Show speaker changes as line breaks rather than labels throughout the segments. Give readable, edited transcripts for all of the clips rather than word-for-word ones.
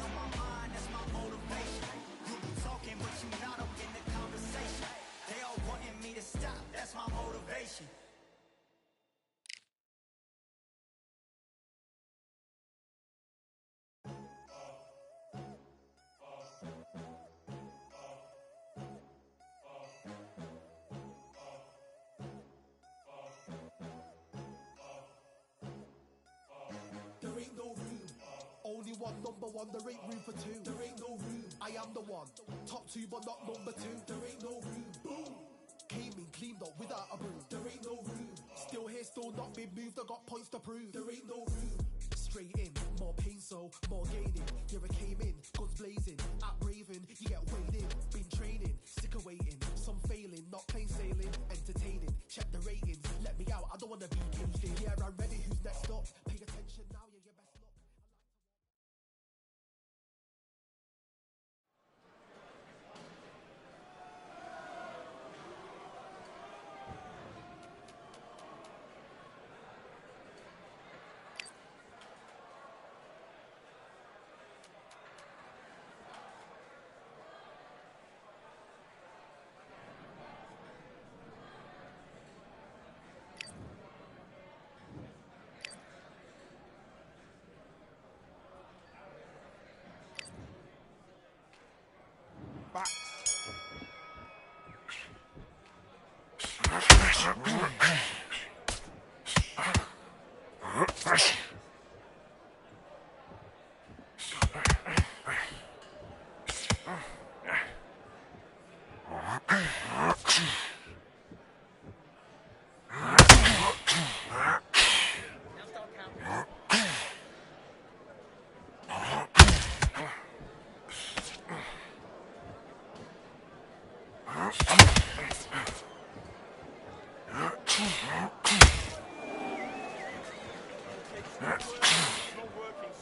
on my mind, that's my motivation. You be talking, but you not up in the conversation. They all wanting me to stop, that's my motivation.
There ain't no room. Only one number one, there ain't room for two. There ain't no room. I am the one. Top two, but not number two. There ain't no room. Boom. Came in, cleaned up without a broom. There ain't no room. Still here, still not been moved. I got points to prove. There ain't no room. Straight in, more pain, so more gaining. Yeah, I came in, guns blazing. At Raven, you get weighed in. Been training, sick of waiting. Some failing, not plain sailing. Entertaining, check the ratings. Let me out, I don't wanna be caged in. Yeah, I'm ready, who's next up? Pay attention now, yeah, your best luck.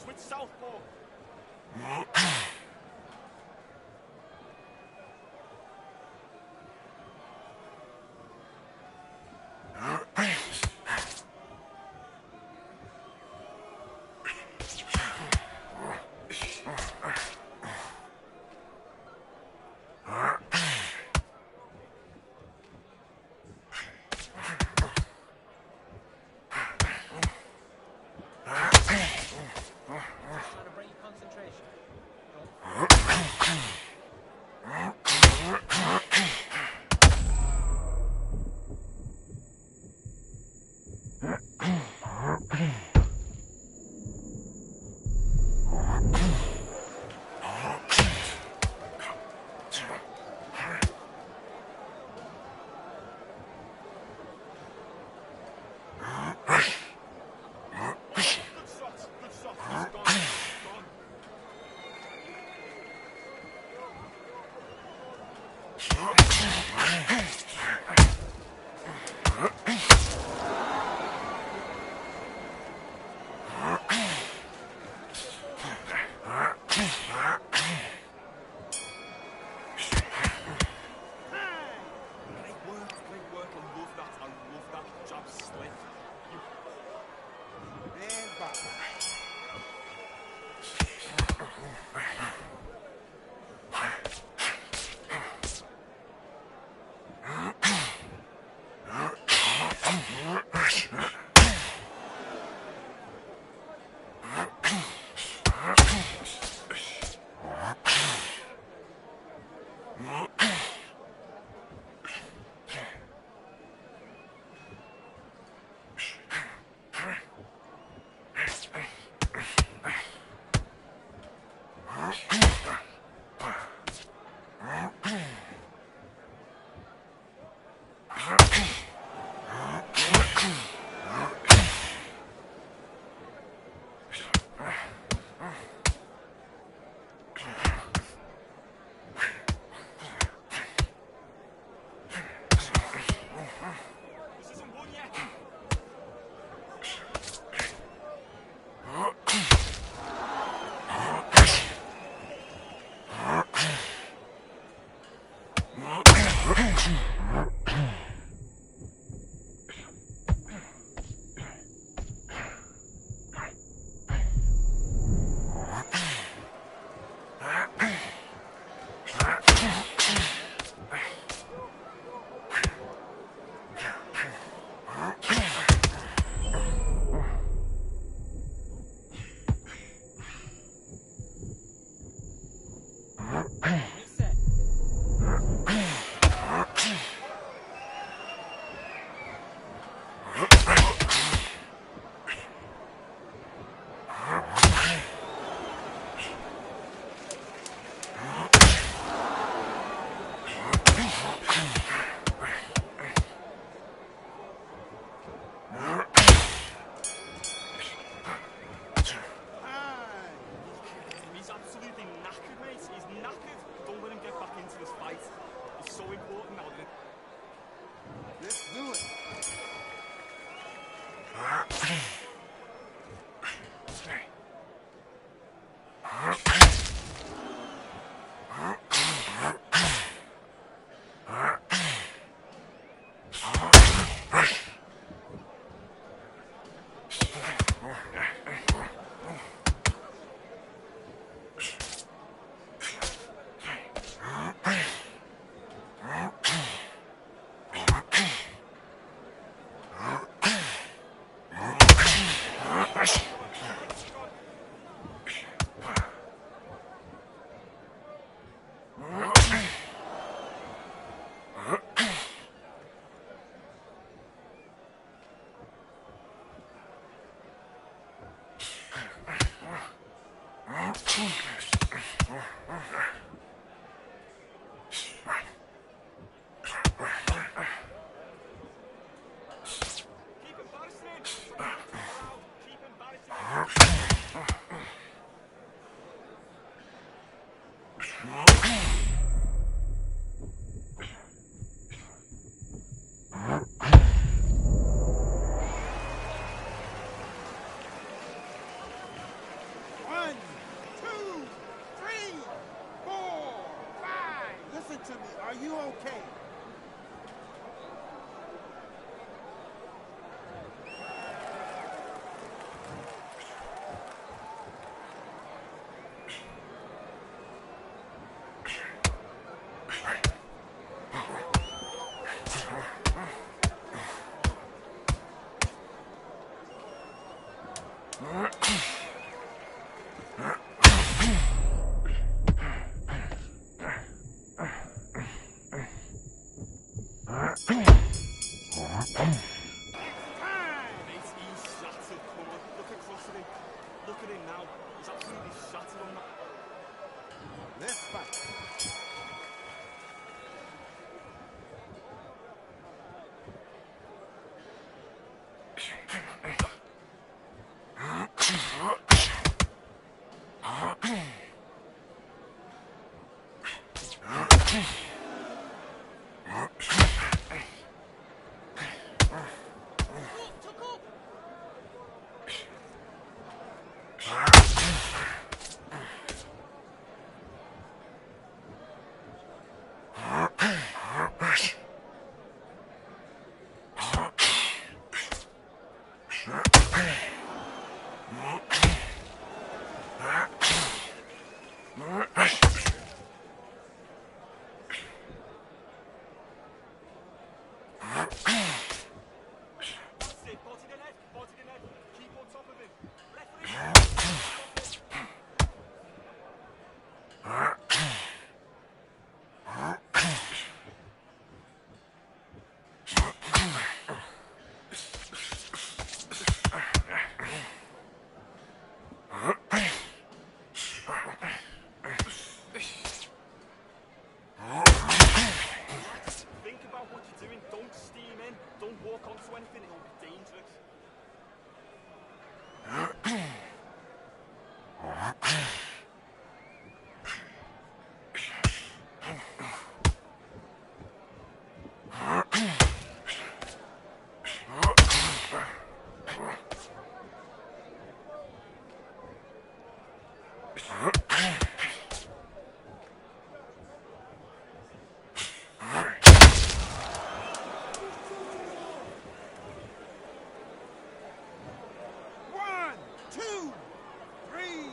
Switch southpaw.
Trying to break your concentration.
He's shattered, come on. Look across at him. Look at him now. He's absolutely shattered on that.
Left back.
That's it. Body the net. Body the net. Keep on top of him. Think about what you're doing. Don't steam in. Don't walk onto anything. It'll be dangerous.
One, two, three.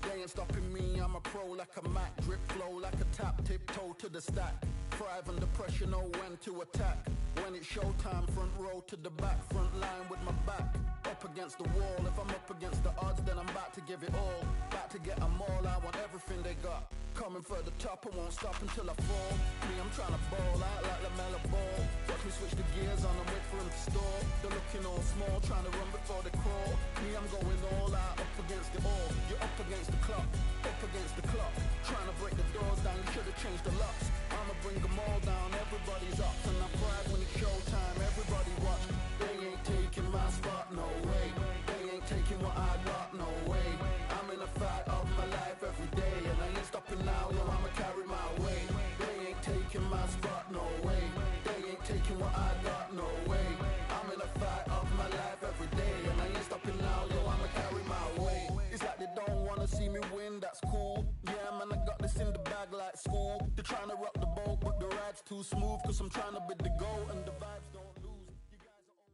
They ain't stopping me, I'm a pro like a Mac. Drip flow like a tap, tiptoe to the stack. Thrive under pressure, know when to attack. When it's showtime, front row to the back. Front line with my back up against the wall. If I'm up against the odds, then I'm about to give it all. About to get them all, I want everything they got. Coming for the top, I won't stop until I fall. Me, I'm trying to ball out like LaMelo Ball. Watch me switch the gears on and wait for him to stall. They're looking all small, trying to run before they crawl. Me, I'm going all out, up against it all. You're up against the clock, up against the clock. Trying to break the doors down, you should've changed the locks. I'ma bring them all down, everybody's up. And I pride when it's showtime, everybody watch. They ain't taking my spot, no way. They ain't taking what I got, no way. I'm in a fight of my life every day, and I ain't stopping now, yo, I'ma carry my weight. They ain't taking my spot, no way. They ain't taking what I got, no way. I'm in a fight of my life every day, and I ain't stopping now, yo, I'ma carry my weight. It's like they don't wanna see me win, that's cool. Yeah, man, I got this in the bag like school. They're trying to rock the boat, but the ride's too smooth, cause I'm trying to bid the goal, and the vibes don't lose. You guys are all...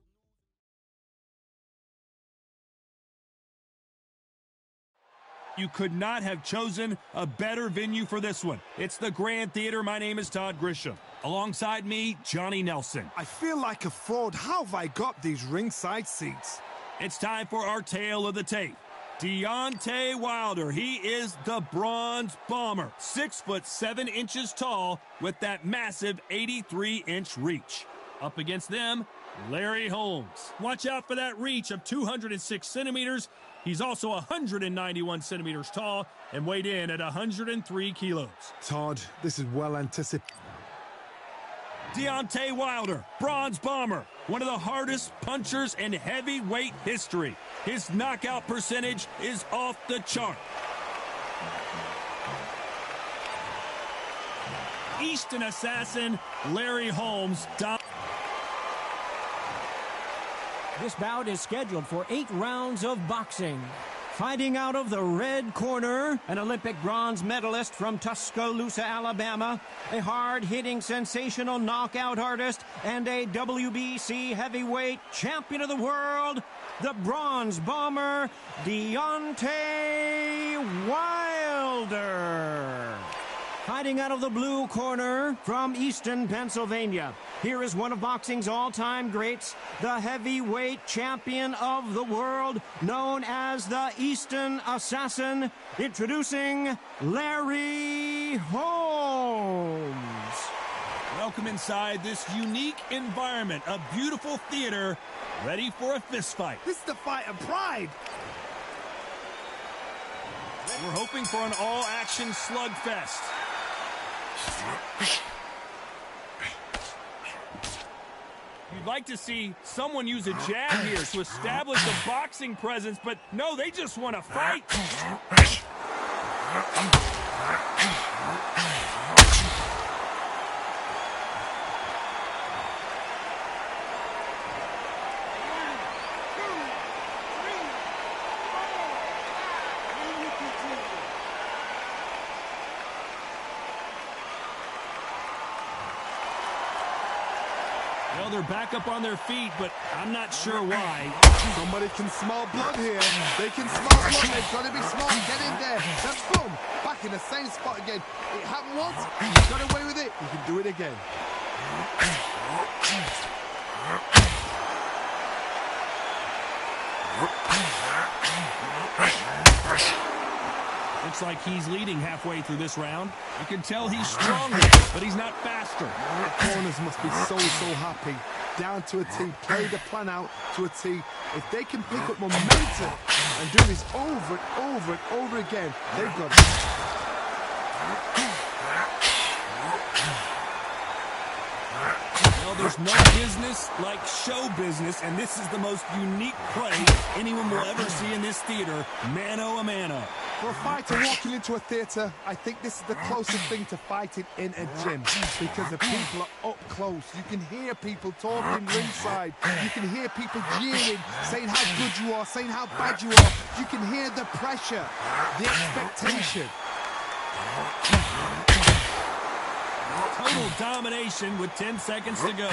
You could not have chosen a better venue for this one. It's the Grand Theater. My name is Todd Grisham. Alongside me, Johnny Nelson.
I feel like a fraud. How have I got these ringside seats?
It's time for our tale of the tape. Deontay Wilder, he is the Bronze Bomber. 6'7" tall with that massive 83-inch reach. Up against them, Larry Holmes. Watch out for that reach of 206 centimeters. He's also 191 centimeters tall and weighed in at 103 kilos.
Todd, this is well anticipated.
Deontay Wilder, Bronze Bomber, one of the hardest punchers in heavyweight history. His knockout percentage is off the chart. Eastern Assassin, Larry Holmes.
This bout is scheduled for 8 rounds of boxing. Fighting out of the red corner, an Olympic bronze medalist from Tuscaloosa, Alabama, a hard-hitting, sensational knockout artist, and a WBC heavyweight champion of the world, the Bronze Bomber, Deontay Wilder. Fighting out of the blue corner from Easton, Pennsylvania, here is one of boxing's all-time greats, the heavyweight champion of the world, known as the Easton Assassin, introducing Larry Holmes.
Welcome inside this unique environment, a beautiful theater, ready for a fist fight.
This is the fight of pride.
We're hoping for an all-action slugfest. You'd like to see someone use a jab here to establish a boxing presence, but no, they just want to fight. Well, they're back up on their feet, but I'm not sure why.
Somebody can smell blood here. They can smell blood. They've got to be smart. Get in there. Then boom, back in the same spot again. It happened once. He got away with it. He can do it again.
Looks like he's leading halfway through this round. You can tell he's stronger, but he's not faster.
The corners must be so happy. Down to a T. Play the plan out to a T. If they can pick up momentum and do this over and over and over again, they've got it.
Well, there's no business like show business, and this is the most unique play anyone will ever see in this theater, mano a mano.
For a fighter walking into a theatre, I think this is the closest thing to fighting in a gym because the people are up close. You can hear people talking ringside. You can hear people jeering, saying how good you are, saying how bad you are. You can hear the pressure, the expectation.
Total domination with 10 seconds to go.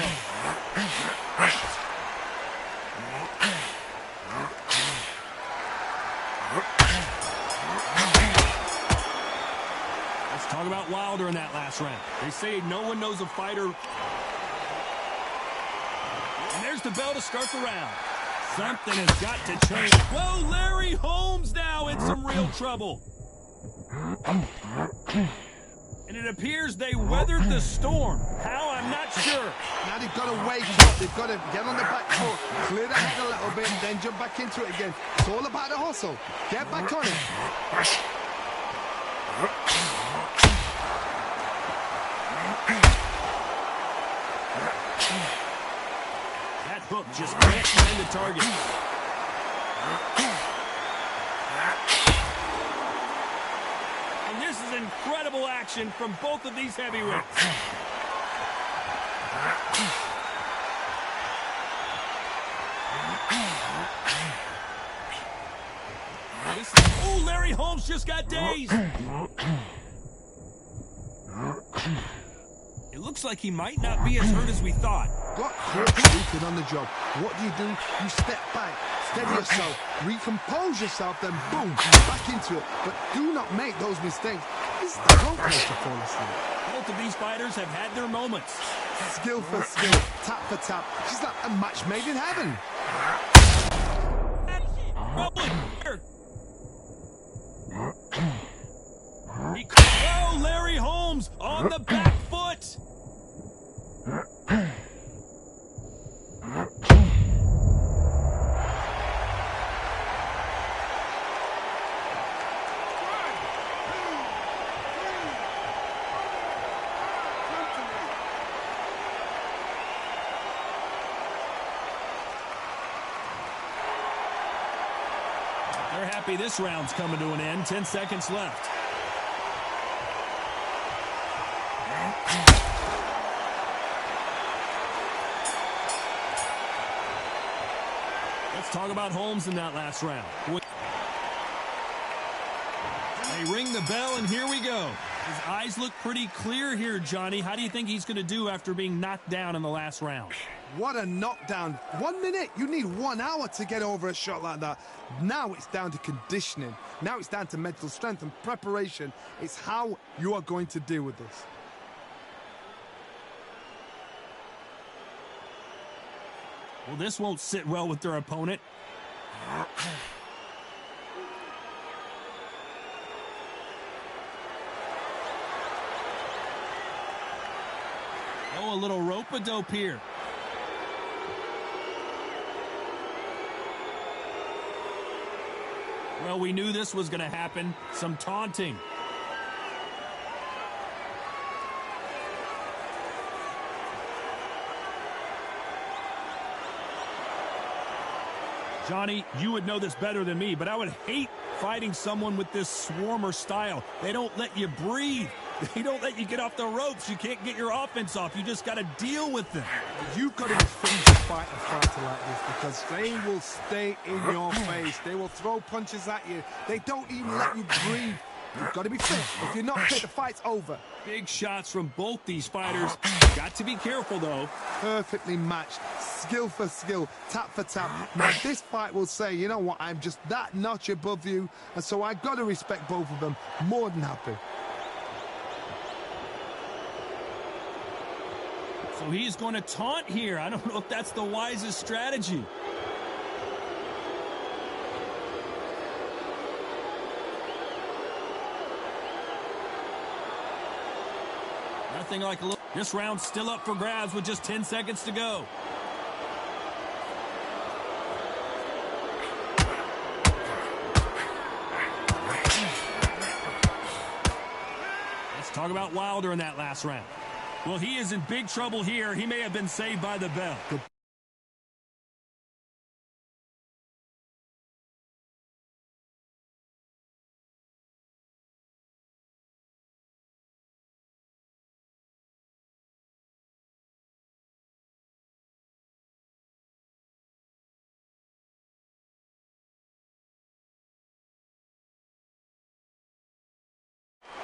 Let's talk about Wilder in that last round. They say no one knows a fighter. And there's the bell to start the round. Something has got to change. Whoa, Larry Holmes now in some real trouble. And it appears they weathered the storm. How? I'm not sure.
Now they've got to wake up. They've got to get on the back foot, clear the head a little bit, then jump back into it again. It's all about the hustle. Get back on it.
That hook just can't find the target. And this is incredible action from both of these heavyweights. Oh, Larry Holmes just got dazed. It looks like he might not be as hurt as we thought.
Got caught sleeping on the job. What do? You step back, steady yourself, recompose yourself, then boom, back into it. But do not make those mistakes. This is the wrong place to fall asleep.
Both of these fighters have had their moments.
Skill for skill, tap for tap. She's like a match made in heaven.
Oh, Larry Holmes on the back foot. They're happy this round's coming to an end. 10 seconds left. Let's talk about Holmes in that last round. They ring the bell, and here we go. His eyes look pretty clear here, Johnny. How do you think he's going to do after being knocked down in the last round?
What a knockdown. 1 minute, you need 1 hour to get over a shot like that. Now it's down to conditioning. Now it's down to mental strength and preparation. It's how you are going to deal with this.
Well, this won't sit well with their opponent. Oh, a little rope-a-dope here. Well, we knew this was going to happen. Some taunting. Johnny, you would know this better than me, but I would hate fighting someone with this swarmer style. They don't let you breathe. They don't let you get off the ropes. You can't get your offense off. You just got to deal with them.
You've got to be fit to fight a fighter like this because they will stay in your face. They will throw punches at you. They don't even let you breathe. You've got to be fit. If you're not fit, the fight's over.
Big shots from both these fighters. Got to be careful, though.
Perfectly matched. Skill for skill. Tap for tap. Now, this fight will say, you know what, I'm just that notch above you. And so I've got to respect both of them. More than happy.
So he's going to taunt here. I don't know if that's the wisest strategy. Nothing like a little. This round's still up for grabs with just 10 seconds to go. Let's talk about Wilder in that last round. Well, he is in big trouble here. He may have been saved by the bell.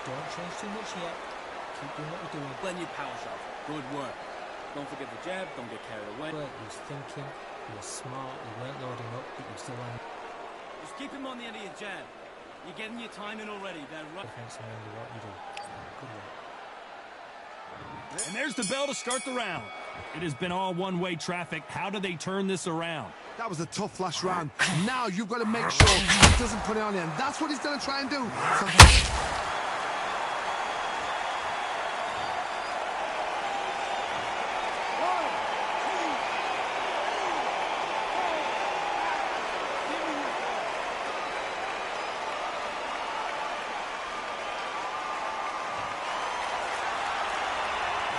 Don't change too much yet. Keep doing what you're doing.
Blend your power shot. Good work. Don't forget the jab. Don't get carried away.
He was thinking. He was smart. He weren't loading up, but you still on.
Just keep him on the end of your jab. You're getting your time in already. They're right.
Defense, remember what you do. Good work.
And there's the bell to start the round. It has been all one-way traffic. How do they turn this around?
That was a tough last round. Now you've got to make sure he doesn't put it on him. That's what he's going to try and do.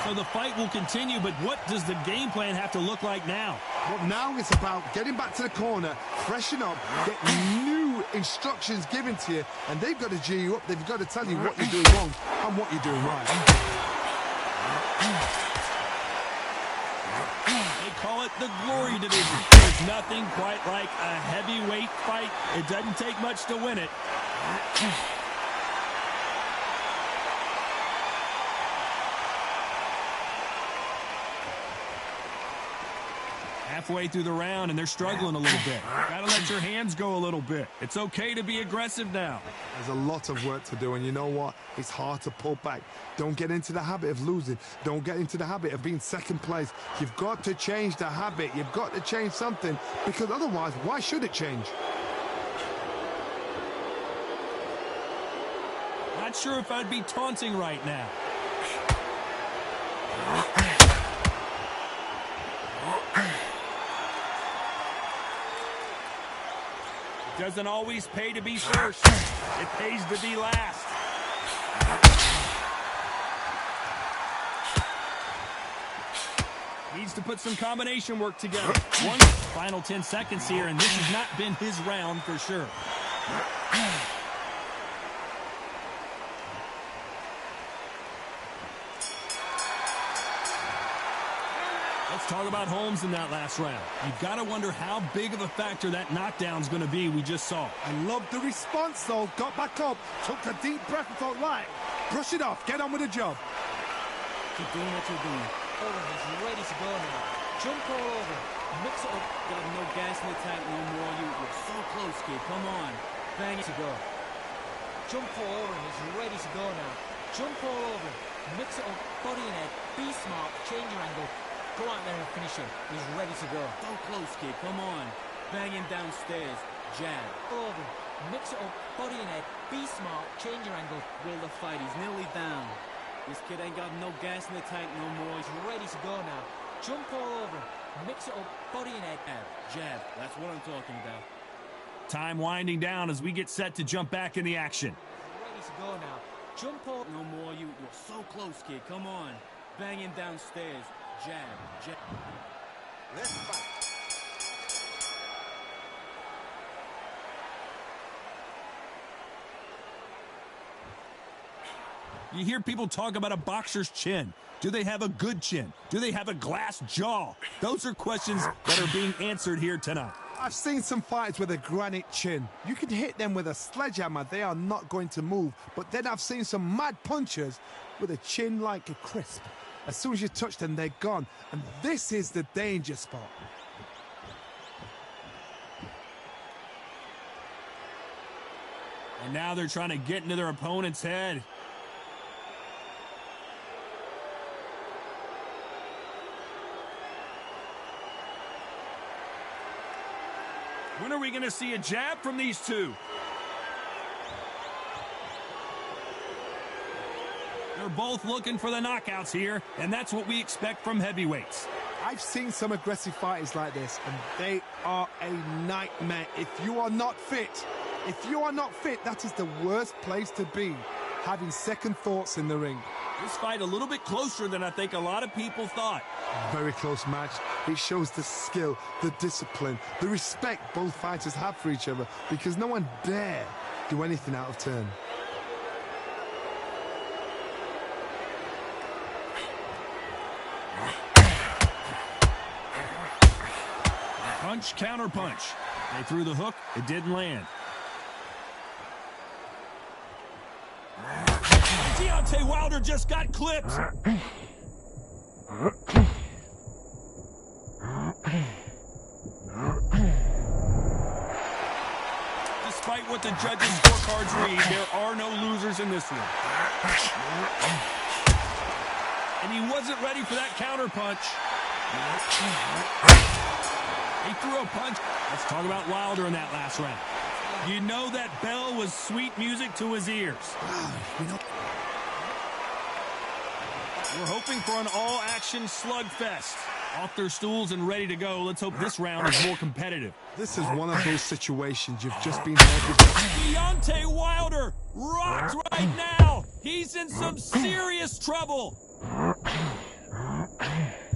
So the fight will continue, but what does the game plan have to look like now?
Well, now it's about getting back to the corner, freshen up, get new instructions given to you, and they've got to G you up. They've got to tell you what you're doing wrong and what you're doing right.
They call it the glory division. There's nothing quite like a heavyweight fight. It doesn't take much to win it. Halfway through the round, and they're struggling a little bit. Got to let your hands go a little bit. It's okay to be aggressive now.
There's a lot of work to do, and you know what? It's hard to pull back. Don't get into the habit of losing. Don't get into the habit of being second place. You've got to change the habit. You've got to change something, because otherwise, why should it change?
Not sure if I'd be taunting right now. It doesn't always pay to be first. It pays to be last. Needs to put some combination work together. One final 10 seconds here, and this has not been his round for sure. Let's talk about Holmes in that last round. You've got to wonder how big of a factor that knockdown's going to be we just saw.
I love the response, though. Got back up, took a deep breath and thought, right, brush it off, get on with the job.
Keep doing what you're doing.
Owen is ready to go now. Jump all over. Mix it up.
Got no gas in the tank no more. You're so close, kid. Come on. Bang it
To go. Jump all over and he's ready to go now. Jump all over. Mix it up. Body and head. Be smart. Change your angle. Go out there and finish him. He's ready to go.
So close, kid. Come on. Bang him downstairs. Jab.
All over. Mix it up. Body and head. Be smart. Change your angle.
Will the fight. He's nearly down. This kid ain't got no gas in the tank no more. He's
Ready to go now. Jump all over. Mix it up. Body and head.
jab. That's what I'm talking about.
Time winding down as we get set to jump back in the action.
Ready to go now. Jump all.
No more. You're so close, kid. Come on. Bang him downstairs. Jab. Jab.
Let's fight.
You hear people talk about a boxer's chin. Do they have a good chin? Do they have a glass jaw? Those are questions that are being answered here tonight.
I've seen some fighters with a granite chin. You can hit them with a sledgehammer, they are not going to move. But then I've seen some mad punchers with a chin like a crisp. As soon as you touch them, they're gone. And this is the danger spot.
And now they're trying to get into their opponent's head. When are we going to see a jab from these two? They're both looking for the knockouts here, and that's what we expect from heavyweights.
I've seen some aggressive fighters like this, and they are a nightmare. If you are not fit, that is the worst place to be, having second thoughts in the ring.
This fight a little bit closer than I think a lot of people thought.
Very close match. It shows the skill, the discipline, the respect both fighters have for each other, because no one dare do anything out of turn.
Punch, counter punch. They threw the hook, it didn't land. Deontay Wilder just got clipped. Despite what the judges' scorecards read, there are no losers in this one. And he wasn't ready for that counter punch. He threw a punch. Let's talk about Wilder in that last round. You know that bell was sweet music to his ears. We're hoping for an all-action slugfest. Off their stools and ready to go. Let's hope this round is more competitive.
This is one of those situations you've just been there.
Deontay Wilder rocked right now. He's in some serious trouble.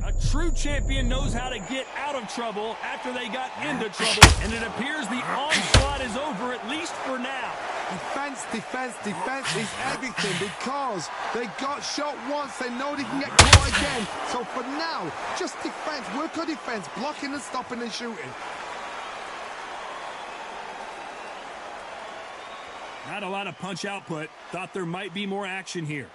A true champion knows how to get out of trouble after they got into trouble, and it appears the onslaught is over, at least for now.
Defense is everything, because they got shot once, they know they can get caught again. So for now, just defense, work on defense, blocking and stopping and shooting.
Not a lot of punch output. Thought there might be more action here.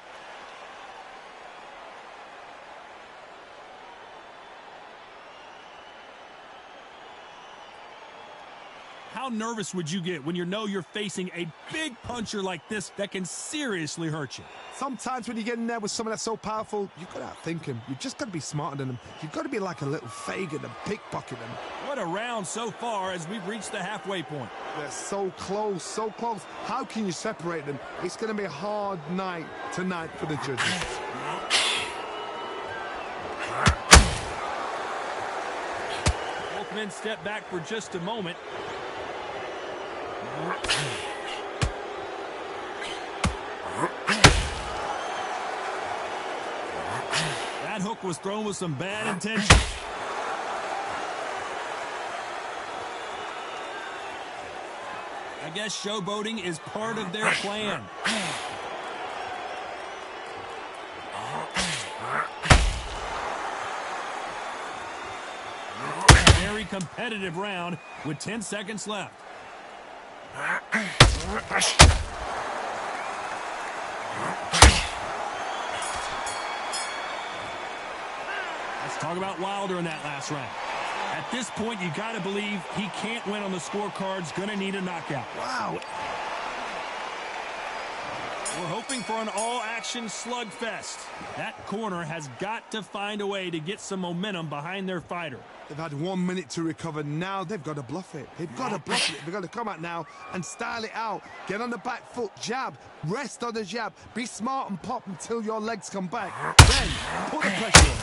How nervous would you get when you know you're facing a big puncher like this that can seriously hurt you?
Sometimes when you get in there with someone that's so powerful, you've got to outthink him. You've just got to be smarter than him. You've got to be like a little Fagin and pickpocket him.
What a round so far as we've reached the halfway point.
They're so close, so close. How can you separate them? It's going to be a hard night tonight for the judges.
Both men step back for just a moment. That hook was thrown with some bad intention. I guess showboating is part of their plan. competitive round with 10 seconds left. Let's talk about Wilder in that last round. At this point, you got to believe he can't win on the scorecards. Going to need a knockout.
Wow.
We're hoping for an all-action slugfest. That corner has got to find a way to get some momentum behind their fighter.
They've had 1 minute to recover. Now they've got to bluff it. They've got to bluff it. They've got to come out now and style it out. Get on the back foot, jab, rest on the jab. Be smart and pop until your legs come back. Then put the pressure on.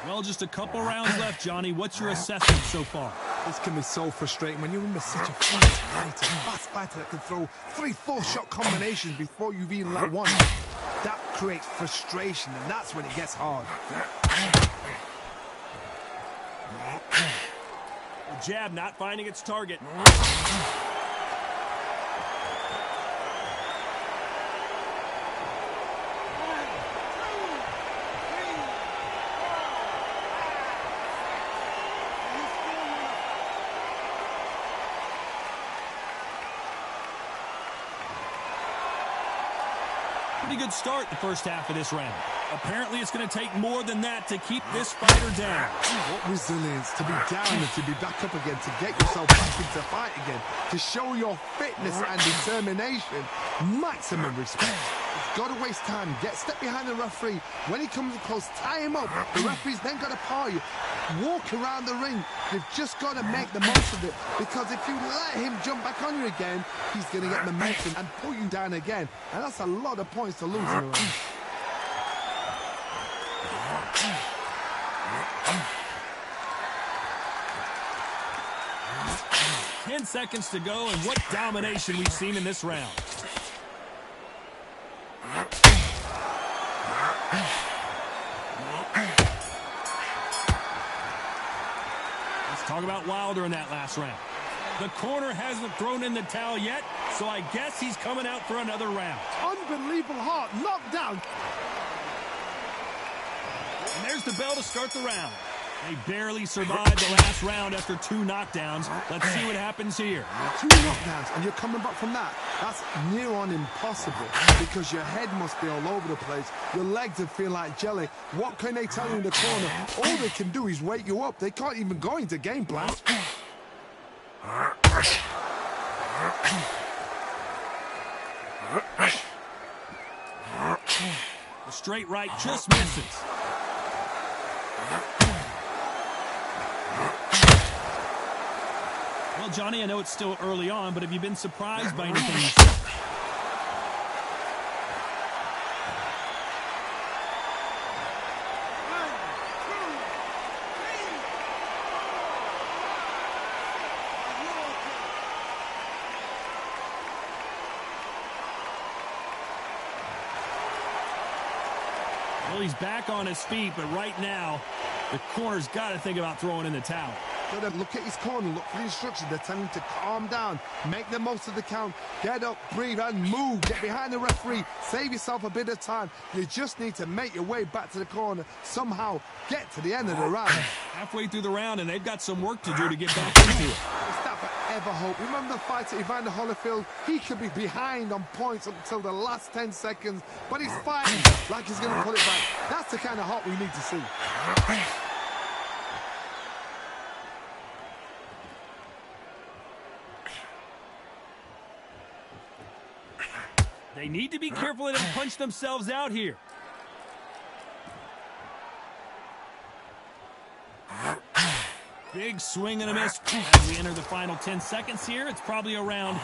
Well, just a couple rounds left, Johnny. What's your assessment so far?
This can be so frustrating when you're in such a fast fighter that can throw 3-4 shot combinations before you've even let one. That creates frustration, and that's when it gets hard.
The jab not finding its target. Pretty good start the first half of this round. Apparently it's going to take more than that to keep this fighter down.
What resilience to be down and to be back up again, to get yourself back into fight again, to show your fitness and determination. Maximum respect. You've got to waste time. Step behind the referee. When he comes close, tie him up. The referee's then got to paw you. Walk around the ring. You've just got to make the most of it, because if you let him jump back on you again, he's going to get momentum and pull you down again. And that's a lot of points to lose in a round.
10 seconds to go, and what domination we've seen in this round. Let's talk about Wilder in that last round. The corner hasn't thrown in the towel yet, so I guess he's coming out for another round.
Unbelievable heart, knockdown.
And there's the bell to start the round. They barely survived the last round after 2 knockdowns. Let's see what happens here.
2 knockdowns, and you're coming back from that. That's near on impossible, because your head must be all over the place. Your legs would feel like jelly. What can they tell you in the corner? All they can do is wake you up. They can't even go into game plan.
The straight right just misses. Well, Johnny, I know it's still early on, but have you been surprised by anything you've seen? Well, he's back on his feet, but right now, the corner's got to think about throwing in the towel.
Got to look at his corner, look for the instructions. They're telling him to calm down, make the most of the count, get up, breathe, and move. Get behind the referee, save yourself a bit of time. You just need to make your way back to the corner, somehow get to the end of the round.
Halfway through the round, and they've got some work to do to get back into it.
Is that forever hope? Remember the fight at Evander Holyfield? He could be behind on points up until the last 10 seconds, but he's fighting like he's going to pull it back. That's the kind of hope we need to see.
They need to be careful they don't punch themselves out here. Big swing and a miss. As we enter the final 10 seconds here, it's probably a round.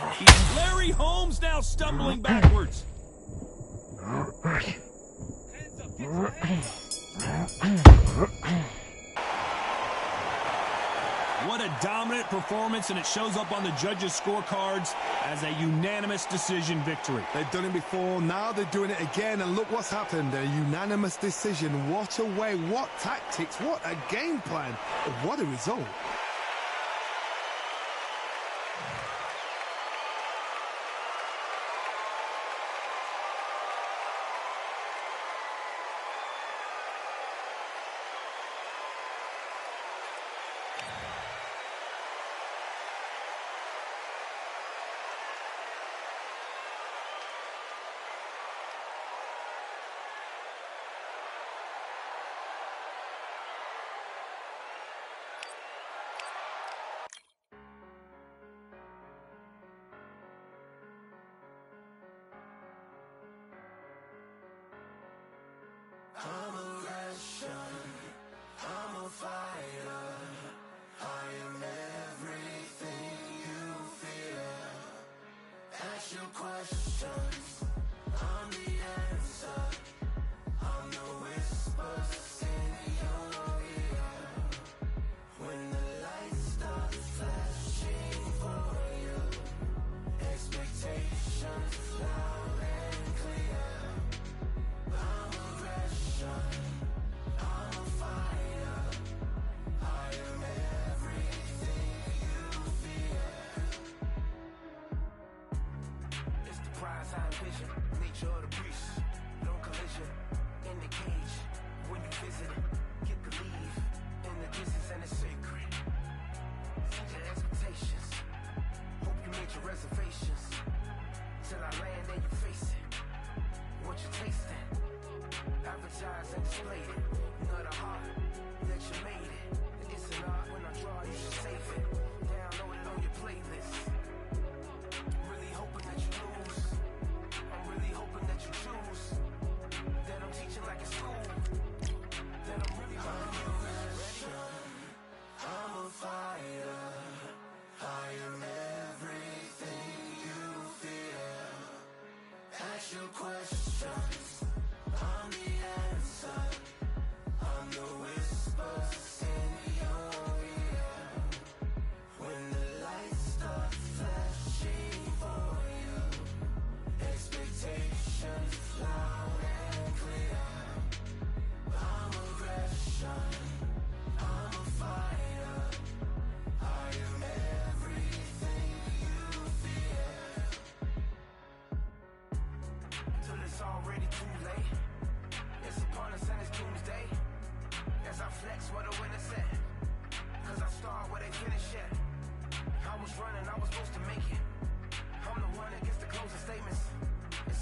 Larry Holmes now stumbling backwards. What a dominant performance, and it shows up on the judges' scorecards as a unanimous decision victory.
They've done it before, now they're doing it again, and look what's happened. A unanimous decision. What a way, what tactics, what a game plan, what a result.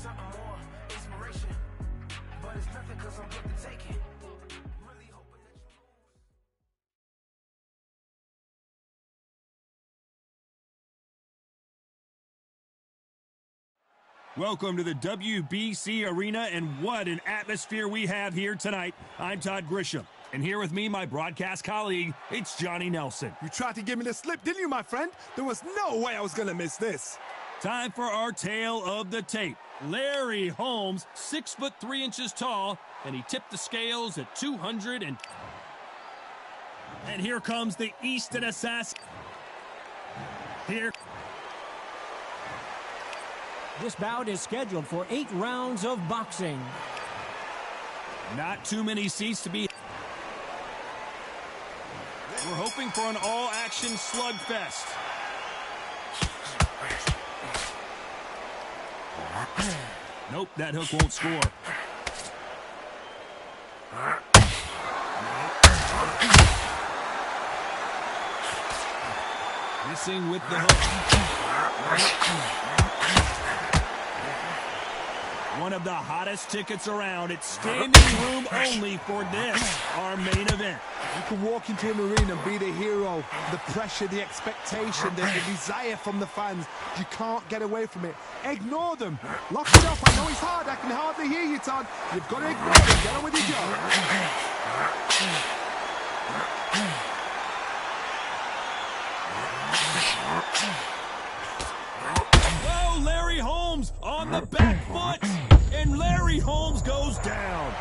something more, inspiration. But it's nothing cause I'm good to take it. Really hoping that you...
Welcome to the WBC Arena, and what an atmosphere we have here tonight. I'm Todd Grisham, and here with me, my broadcast colleague, it's Johnny Nelson.
You tried to give me the slip, didn't you, my friend? There was no way I was going to miss this.
Time for our tale of the tape. Larry Holmes, 6'3" tall, and he tipped the scales at 200 and here comes the Easton Assassin. Here.
This bout is scheduled for 8 rounds of boxing.
Not too many seats to be. We're hoping for an all-action slugfest. Nope, that hook won't score. Missing with the hook. One of the hottest tickets around. It's standing room only for this, our main event.
You can walk into an arena and be the hero. The pressure, the expectation, the desire from the fans. You can't get away from it. Ignore them. Lock it up. I know it's hard. I can hardly hear you, Todd. You've got to ignore them. Get on with your job.
Oh, Larry Holmes on the back foot, and Larry Holmes goes down.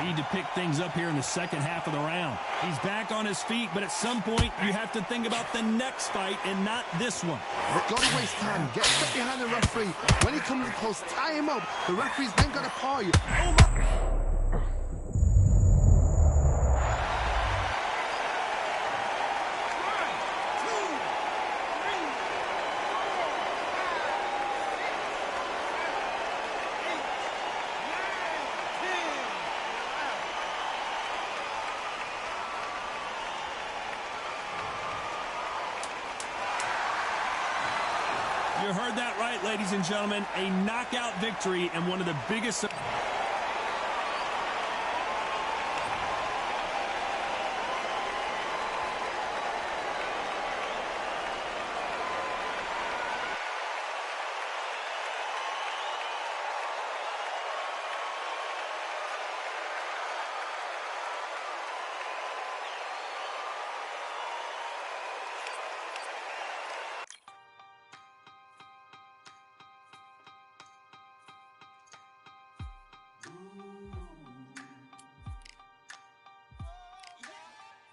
Need to pick things up here in the second half of the round. He's back on his feet, but at some point you have to think about the next fight and not this one.
You've got to waste time. Get stuck behind the referee. When he comes close, tie him up. The referee's then got to paw you. Oh my...
You heard that right, ladies and gentlemen. A knockout victory and one of the biggest...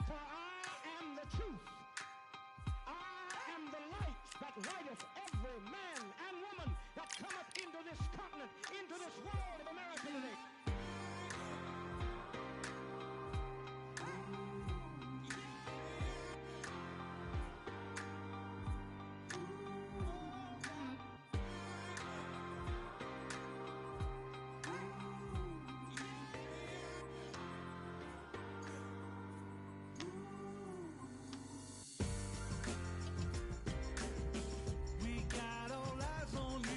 For I am the truth. I am the light that lighteth every man and woman that cometh into this continent, into this world of America today.
We got all eyes on you.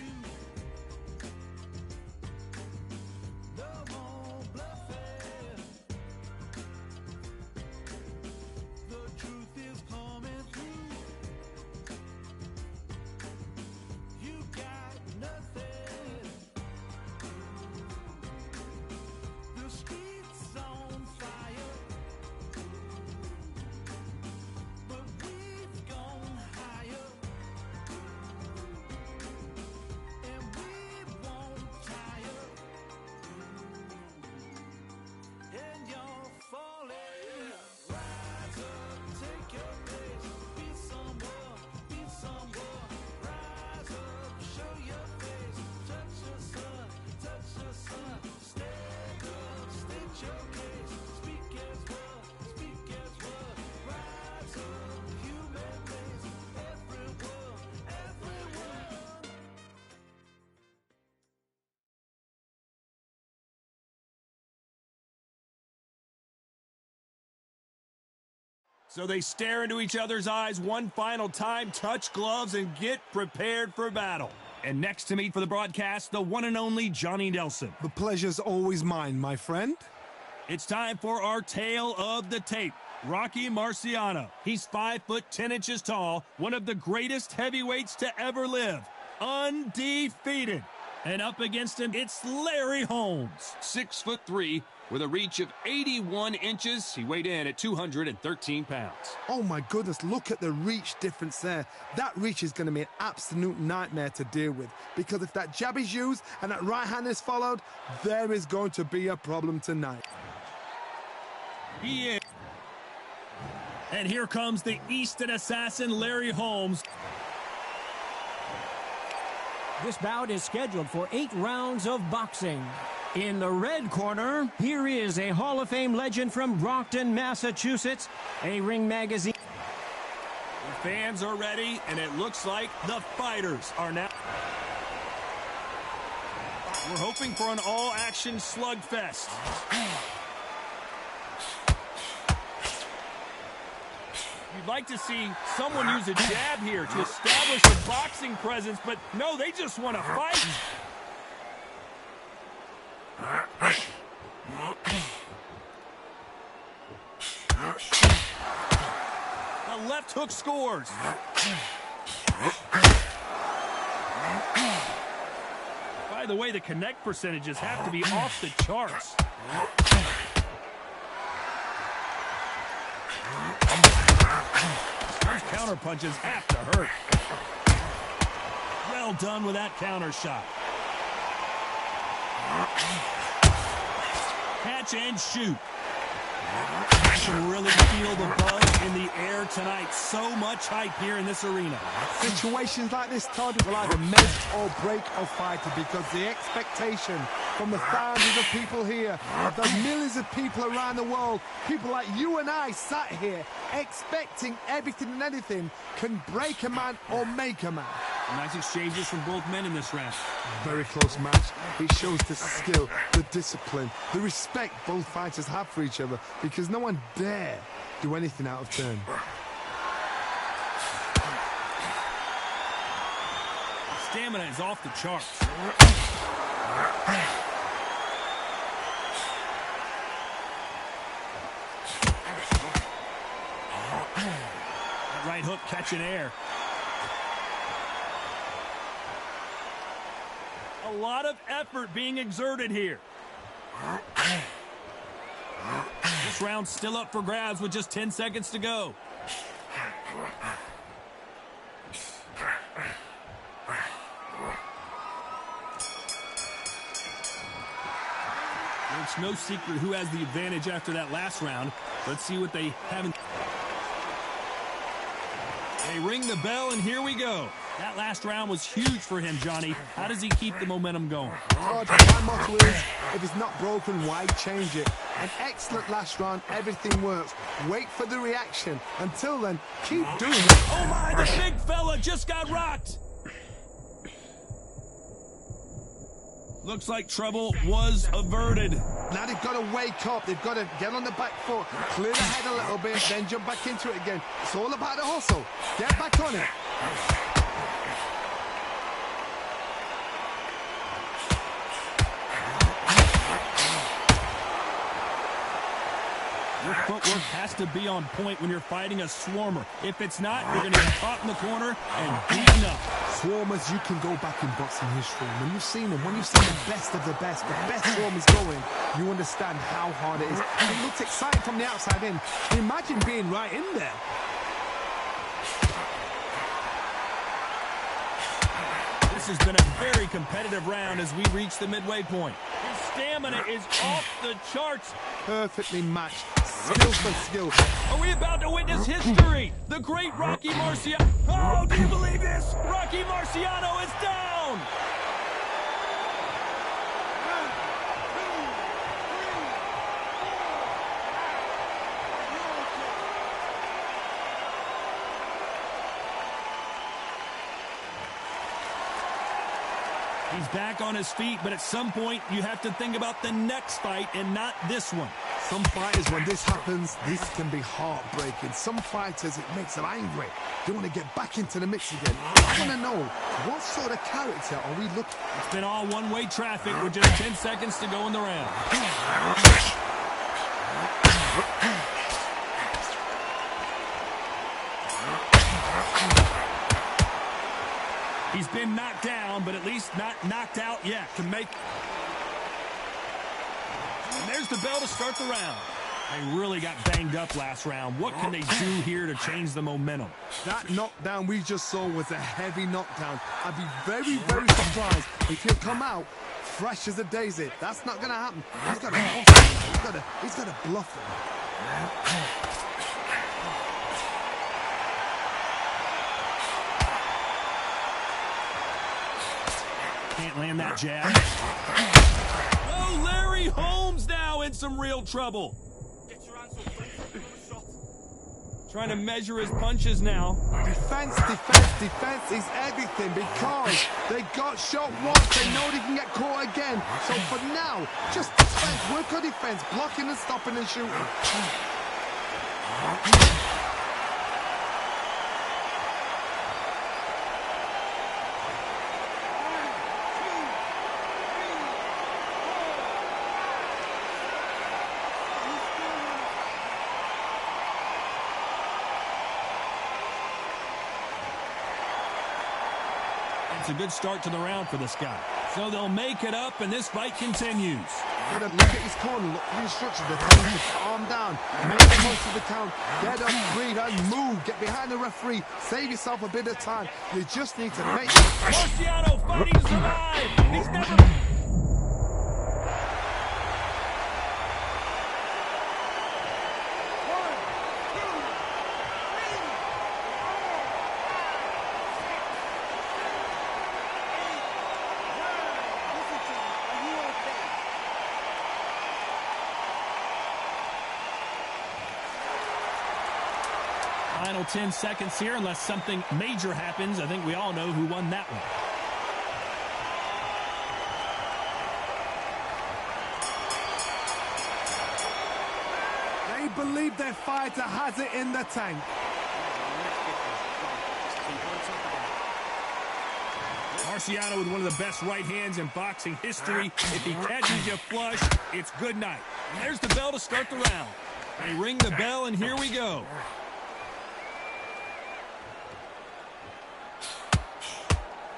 So they stare into each other's eyes one final time, touch gloves, and get prepared for battle. And next to me for the broadcast, the one and only Johnny Nelson.
The pleasure's always mine, my friend.
It's time for our tale of the tape. Rocky Marciano. He's 5'10" tall, one of the greatest heavyweights to ever live. Undefeated. And up against him, it's Larry Holmes.
6'3", with a reach of 81 inches. He weighed in at 213 pounds.
Oh my goodness, look at the reach difference there. That reach is going to be an absolute nightmare to deal with, because if that jab is used and that right hand is followed, there is going to be a problem tonight.
He is. And here comes the Easton assassin, Larry Holmes.
This bout is scheduled for 8 rounds of boxing. In the red corner, here is a Hall of Fame legend from Brockton, Massachusetts, a Ring Magazine.
The fans are ready, and it looks like the fighters are now. We're hoping for an all-action slugfest. You'd like to see someone use a jab here to establish a boxing presence, but no, they just want to fight. The left hook scores. By the way, the connect percentages have to be off the charts. Those counter punches have to hurt. Well done with that counter shot. Catch and shoot. I can really feel the buzz in the air tonight. So much hype here in this arena.
Situations like this, Todd, will either make or break a fighter, because the expectation from the thousands of people here, of the millions of people around the world, people like you and I sat here expecting everything and anything, can break a man or make a man.
Nice exchanges from both men in this round.
Very close match. It shows the skill, the discipline, the respect both fighters have for each other, because no one dare do anything out of turn.
Stamina is off the charts. That right hook catching air. A lot of effort being exerted here. This round's still up for grabs with just 10 seconds to go. It's no secret who has the advantage after that last round. Let's see what they haven't. They ring the bell, and here we go. That last round was huge for him, Johnny. How does he keep the momentum going?
Todd, my motto is, if it's not broken, why change it? An excellent last round, everything works. Wait for the reaction. Until then, keep doing it.
Oh my, the big fella just got rocked. Looks like trouble was averted.
Now they've got to wake up. They've got to get on the back foot, clear the head a little bit, then jump back into it again. It's all about the hustle. Get back on it.
Your footwork has to be on point when you're fighting a swarmer. If it's not, you're going to get caught in the corner and beaten up.
Swarmers, you can go back in boxing history. When you've seen them, when you've seen the best of the best swarmers going, you understand how hard it is. And it looks exciting from the outside in. Imagine being right in there.
This has been a very competitive round as we reach the midway point. His stamina is off the charts.
Perfectly matched. Skill for skill.
Are we about to witness history? The great Rocky Marciano. Oh, do you believe this? Rocky Marciano is down. He's back on his feet, but at some point you have to think about the next fight and not this one.
Some fighters, when this happens, this can be heartbreaking. Some fighters, it makes them angry. They want to get back into the mix again. I want to know, what sort of character are we looking at?
It's been all one-way traffic with just 10 seconds to go in the round. He's been knocked down, but at least not knocked out yet. Can make... And there's the bell to start the round. They really got banged up last round. What can they do here to change the momentum?
That knockdown we just saw was a heavy knockdown. I'd be very, very surprised if he'll come out fresh as a daisy. That's not going to happen. He's got to he's got to bluff him.
Can't land that jab. Oh, Larry Holmes now in some real trouble. Trying to measure his punches now.
Defense, defense, defense is everything because they got shot once. They know they can get caught again. So for now, just defense, work on defense, blocking and stopping and shooting.
It's a good start to the round for this guy. So they'll make it up, and this fight continues.
Look at his corner, look at the instructions. They're telling him to arm down, make the most of the count, get up, breathe, and move. Get behind the referee, save yourself a bit of time. You just need to make...
Marciano fighting to survive. He's never... Final 10 seconds here, unless something major happens. I think we all know who won that one.
They believe their fighter has it in the tank.
Marciano with one of the best right hands in boxing history. If he catches you flush, it's good night. And there's the bell to start the round. They ring the bell, and here we go.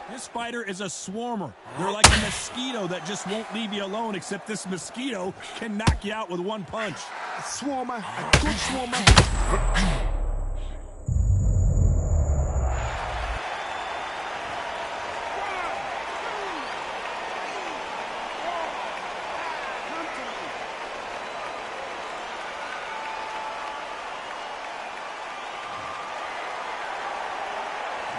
This fighter is a swarmer. They're like a mosquito that just won't leave you alone, except this mosquito can knock you out with one punch.
A swarmer, a good swarmer.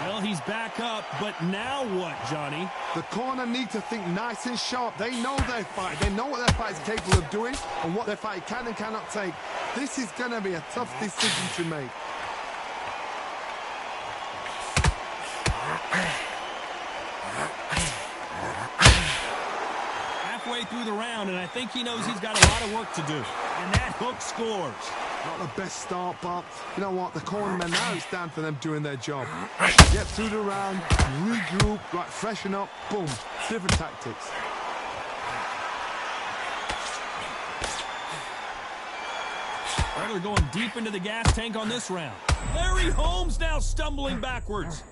Well, he's back up, but now what, Johnny?
The corner need to think nice and sharp. They know their fight. They know what their fight is capable of doing and what their fight can and cannot take. This is going to be a tough decision to make.
Halfway through the round, and I think he knows he's got a lot of work to do. And that hook scores.
Not the best start, but you know what? The cornermen, now it's down for them doing their job. Get through the round, regroup, right, freshen up, boom. Different tactics.
Well, they're going deep into the gas tank on this round. Larry Holmes now stumbling backwards.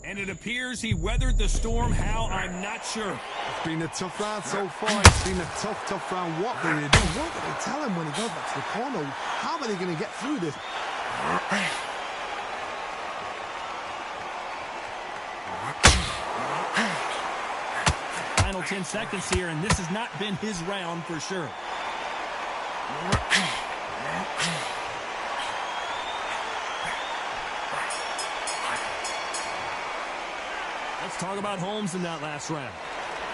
And it appears he weathered the storm. How, I'm not sure.
It's been a tough round so far. It's been a tough round. What do they do? What do they tell him when he goes back to the corner? How are they going to get through this?
Final 10 seconds here, and this has not been his round for sure. Let's talk about Holmes in that last round.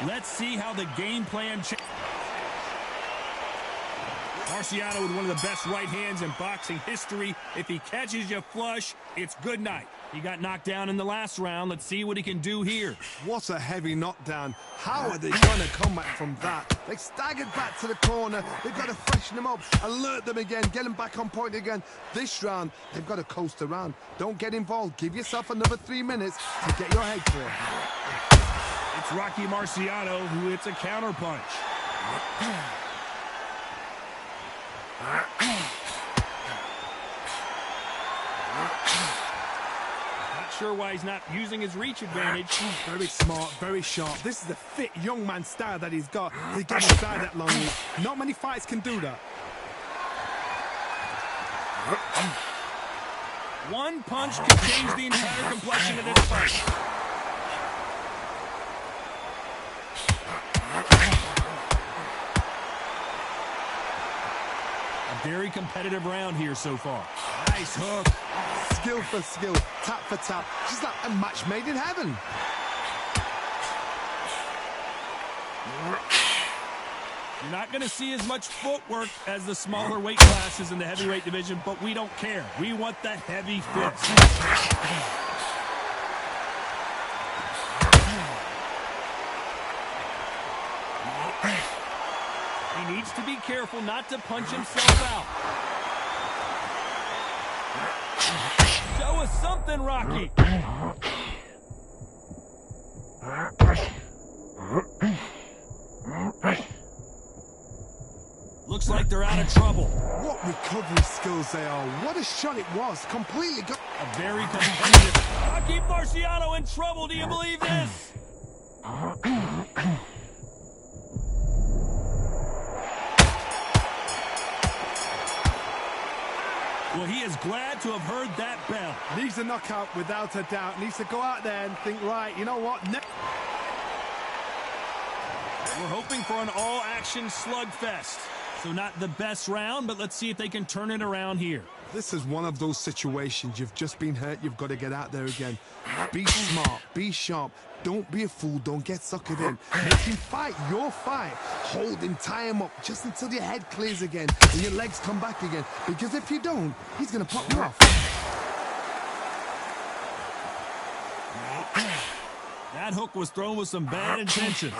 Let's see how the game plan changed. Marciano with one of the best right hands in boxing history. If he catches you flush, it's good night. He got knocked down in the last round. Let's see what he can do here.
What a heavy knockdown. How are they going to come back from that? They staggered back to the corner. They've got to freshen them up, alert them again, get them back on point again. This round, they've got to coast around. Don't get involved. Give yourself another 3 minutes to get your head clear.
It's Rocky Marciano who hits a counterpunch. Sure why he's not using his reach advantage.
Very smart, very sharp. This is the fit young man style that he's got. He gets inside that long reach. Not many fights can do that.
One punch could change the entire complexion of this fight. A very competitive round here so far. Nice hook.
Skill for skill, tap for tap, just like a match made in heaven.
You're not going to see as much footwork as the smaller weight classes in the heavyweight division, but we don't care. We want the heavy fist. He needs to be careful not to punch himself out. Show us something, Rocky. Looks like they're out of trouble.
What recovery skills they are. What a shot it was. Completely got...
A very competitive... Rocky Marciano in trouble. Do you believe this? Well, he is glad to have heard that bell.
Needs a knockout without a doubt. Needs to go out there and think, right, you know what?
We're hoping for an all-action slugfest. So not the best round, but let's see if they can turn it around here.
This is one of those situations. You've just been hurt. You've got to get out there again. Be smart. Be sharp. Don't be a fool. Don't get suckered in. Make him fight your fight. Hold him, tie him up, just until your head clears again and your legs come back again. Because if you don't, he's going to pop you off.
That hook was thrown with some bad intentions.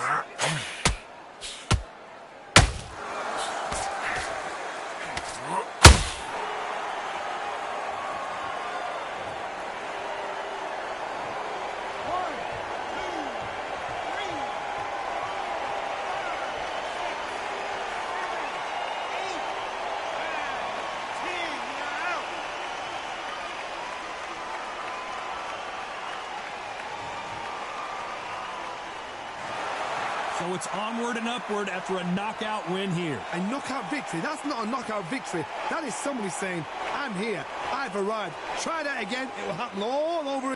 So it's onward and upward after a knockout win here.
A knockout victory? That's not a knockout victory. That is somebody saying, I'm here, I've arrived. Try that again, it will happen all over.